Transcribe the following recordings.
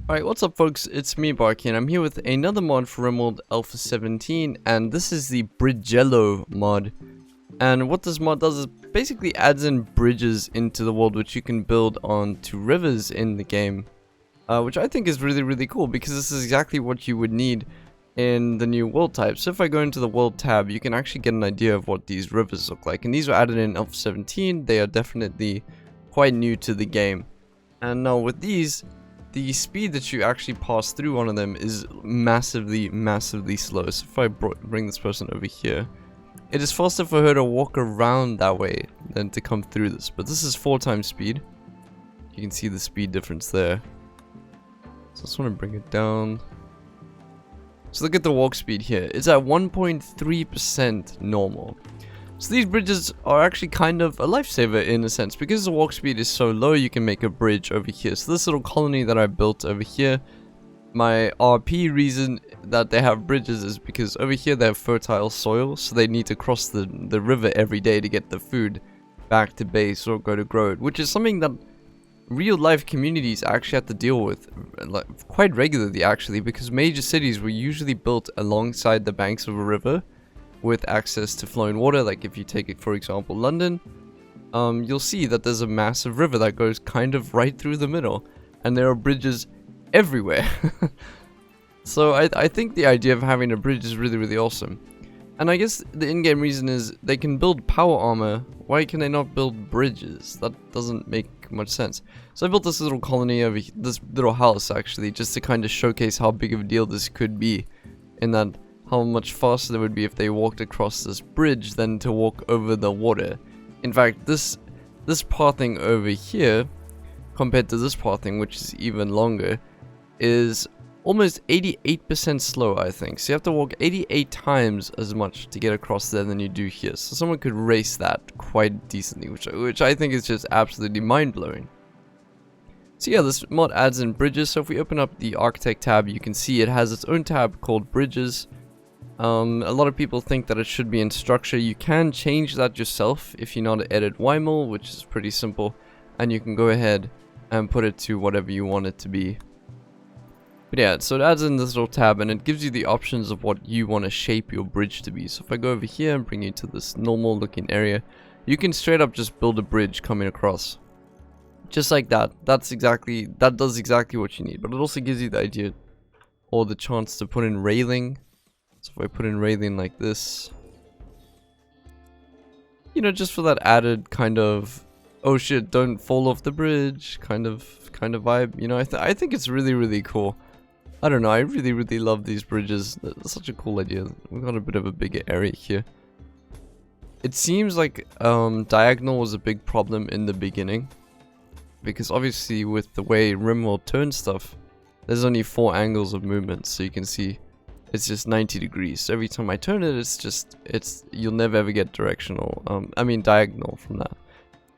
Alright, what's up folks, it's me BaRKy and I'm here with another mod for Rimworld Alpha 17, and this is the Bridgello mod. And what this mod does is basically adds in bridges into the world which you can build onto rivers in the game. Which I think is really cool because this is exactly what you would need in the new world type. So if I go into the world tab, you can actually get an idea of what these rivers look like. And these were added in Alpha 17, they are definitely quite new to the game. And now with these, the speed that you actually pass through one of them is massively slow. So if I bring this person over here, it is faster for her to walk around that way than to come through this. But this is 4 times speed. You can see the speed difference there. So I just want to bring it down. So look at the walk speed here. It's at 1.3% normal. So these bridges are actually kind of a lifesaver in a sense. Because the walk speed is so low, you can make a bridge over here. So this little colony that I built over here, my RP reason that they have bridges is because over here they have fertile soil. So they need to cross the river every day to get the food back to base or go to grow it. Which is something that real life communities actually have to deal with quite regularly actually. Because major cities were usually built alongside the banks of a river, with access to flowing water. Like if you take it for example London, you'll see that there's a massive river that goes kind of right through the middle, and there are bridges everywhere. So I think the idea of having a bridge is really awesome. And I guess the in-game reason is they can build power armor. Why can they not build bridges? That doesn't make much sense. So I built this little colony over here, this little house actually, just to kind of showcase how big of a deal this could be, in that how much faster it would be if they walked across this bridge than to walk over the water. In fact, this pathing over here, compared to this pathing, which is even longer, is almost 88% slow, I think. So you have to walk 88 times as much to get across there than you do here. So someone could race that quite decently, which I think is just absolutely mind-blowing. So yeah, this mod adds in bridges. So if we open up the architect tab, you can see it has its own tab called bridges. A lot of people think that it should be in structure. You can change that yourself if you know how to edit YML, which is pretty simple, and you can go ahead and put it to whatever you want it to be. But yeah, so it adds in this little tab and it gives you the options of what you want to shape your bridge to be. So if I go over here and bring you to this normal looking area, you can straight up just build a bridge coming across. Just like that. That does exactly what you need. But it also gives you the idea or the chance to put in railing. So if I put in railing like this, you know, just for that added kind of, oh shit, don't fall off the bridge kind of vibe. You know, I think it's really cool. I don't know, I really love these bridges. That's such a cool idea. We've got a bit of a bigger area here. It seems like diagonal was a big problem in the beginning, because obviously with the way Rimworld turns stuff, there's only 4 angles of movement, so you can see it's just 90 degrees. So every time I turn it, you'll never ever get directional, diagonal from that.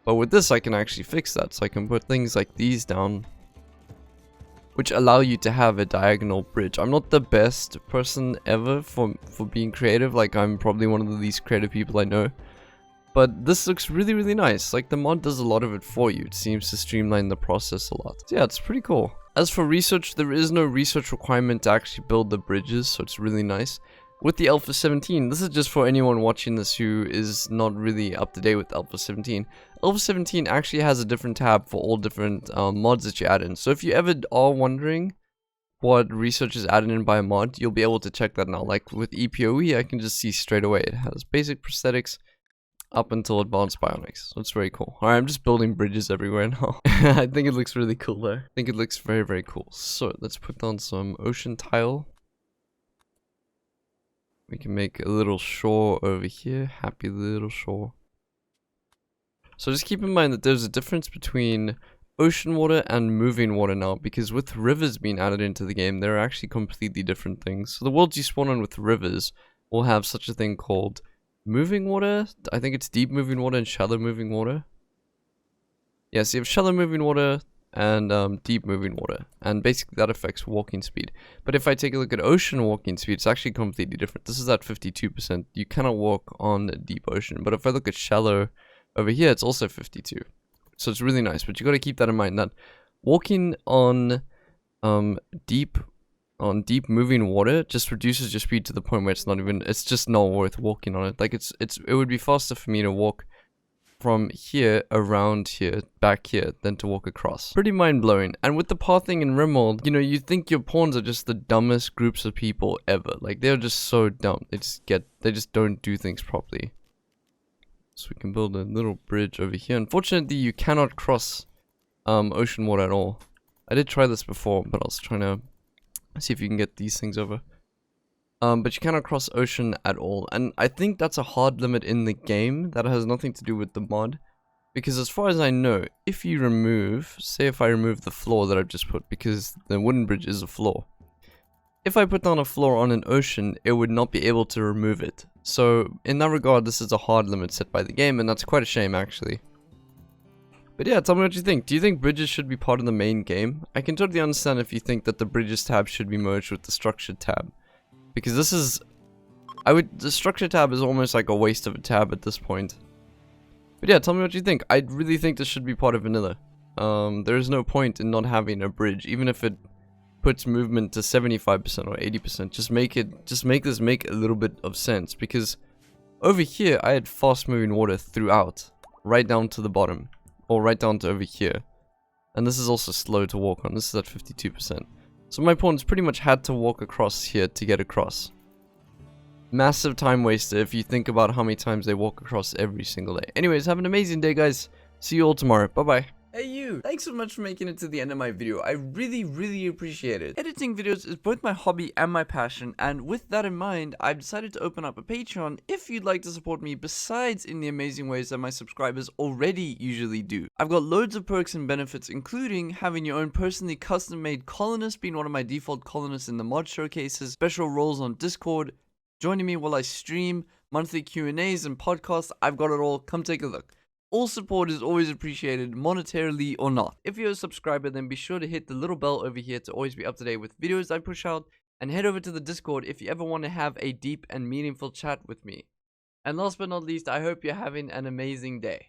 But with this, I can actually fix that. So I can put things like these down, which allow you to have a diagonal bridge. I'm not the best person ever for being creative. Like, I'm probably one of the least creative people I know. But this looks really nice. Like, the mod does a lot of it for you. It seems to streamline the process a lot. So yeah, it's pretty cool. As for research, there is no research requirement to actually build the bridges, so it's really nice. With the Alpha 17, this is just for anyone watching this who is not really up to date with Alpha 17. Alpha 17 actually has a different tab for all different mods that you add in. So if you ever are wondering what research is added in by a mod, you'll be able to check that now. Like with EPOE, I can just see straight away. It has basic prosthetics up until advanced bionics. So it's very cool. Alright, I'm just building bridges everywhere now. I think it looks really cool though. I think it looks very cool. So let's put down some ocean tile. We can make a little shore over here. Happy little shore. So just keep in mind that there's a difference between ocean water and moving water now, because with rivers being added into the game, they're actually completely different things. So the worlds you spawn on with rivers will have such a thing called moving water. I think it's deep moving water and shallow moving water. Yeah, so you have shallow moving water and deep moving water, and basically that affects walking speed. But if I take a look at ocean walking speed, it's actually completely different. This is at 52%. You cannot walk on deep ocean. But if I look at shallow over here, it's also 52. So it's really nice, but you got to keep that in mind, that walking on deep moving water just reduces your speed to the point where it's just not worth walking on it. Like it would be faster for me to walk from here around here back here than to walk across. Pretty mind-blowing. And with the pathing in Rimworld, you know, you think your pawns are just the dumbest groups of people ever. Like, they're just so dumb. They just don't do things properly. So we can build a little bridge over here. Unfortunately, you cannot cross ocean water at all. I did try this before, but I was trying to see if you can get these things over. But you cannot cross ocean at all. And I think that's a hard limit in the game. That has nothing to do with the mod. Because as far as I know, if you remove, say if I remove the floor that I've just put, because the wooden bridge is a floor. If I put down a floor on an ocean, it would not be able to remove it. So in that regard, this is a hard limit set by the game, and that's quite a shame actually. But yeah, tell me what you think. Do you think bridges should be part of the main game? I can totally understand if you think that the bridges tab should be merged with the structured tab. Because this is... the structured tab is almost like a waste of a tab at this point. But yeah, tell me what you think. I really think this should be part of vanilla. There is no point in not having a bridge, even if it puts movement to 75% or 80%. Just make this make a little bit of sense. Because over here, I had fast moving water throughout. Right down to the bottom. Or right down to over here. And this is also slow to walk on. This is at 52%. So my pawns pretty much had to walk across here to get across. Massive time waster if you think about how many times they walk across every single day. Anyways, have an amazing day, guys. See you all tomorrow. Bye-bye. Hey you! Thanks so much for making it to the end of my video. I really appreciate it. Editing videos is both my hobby and my passion, and with that in mind, I've decided to open up a Patreon if you'd like to support me besides in the amazing ways that my subscribers already usually do. I've got loads of perks and benefits, including having your own personally custom-made colonist, being one of my default colonists in the mod showcases, special roles on Discord, joining me while I stream, monthly Q&As and podcasts. I've got it all. Come take a look. All support is always appreciated, monetarily or not. If you're a subscriber, then be sure to hit the little bell over here to always be up to date with videos I push out, and head over to the Discord if you ever want to have a deep and meaningful chat with me. And last but not least, I hope you're having an amazing day.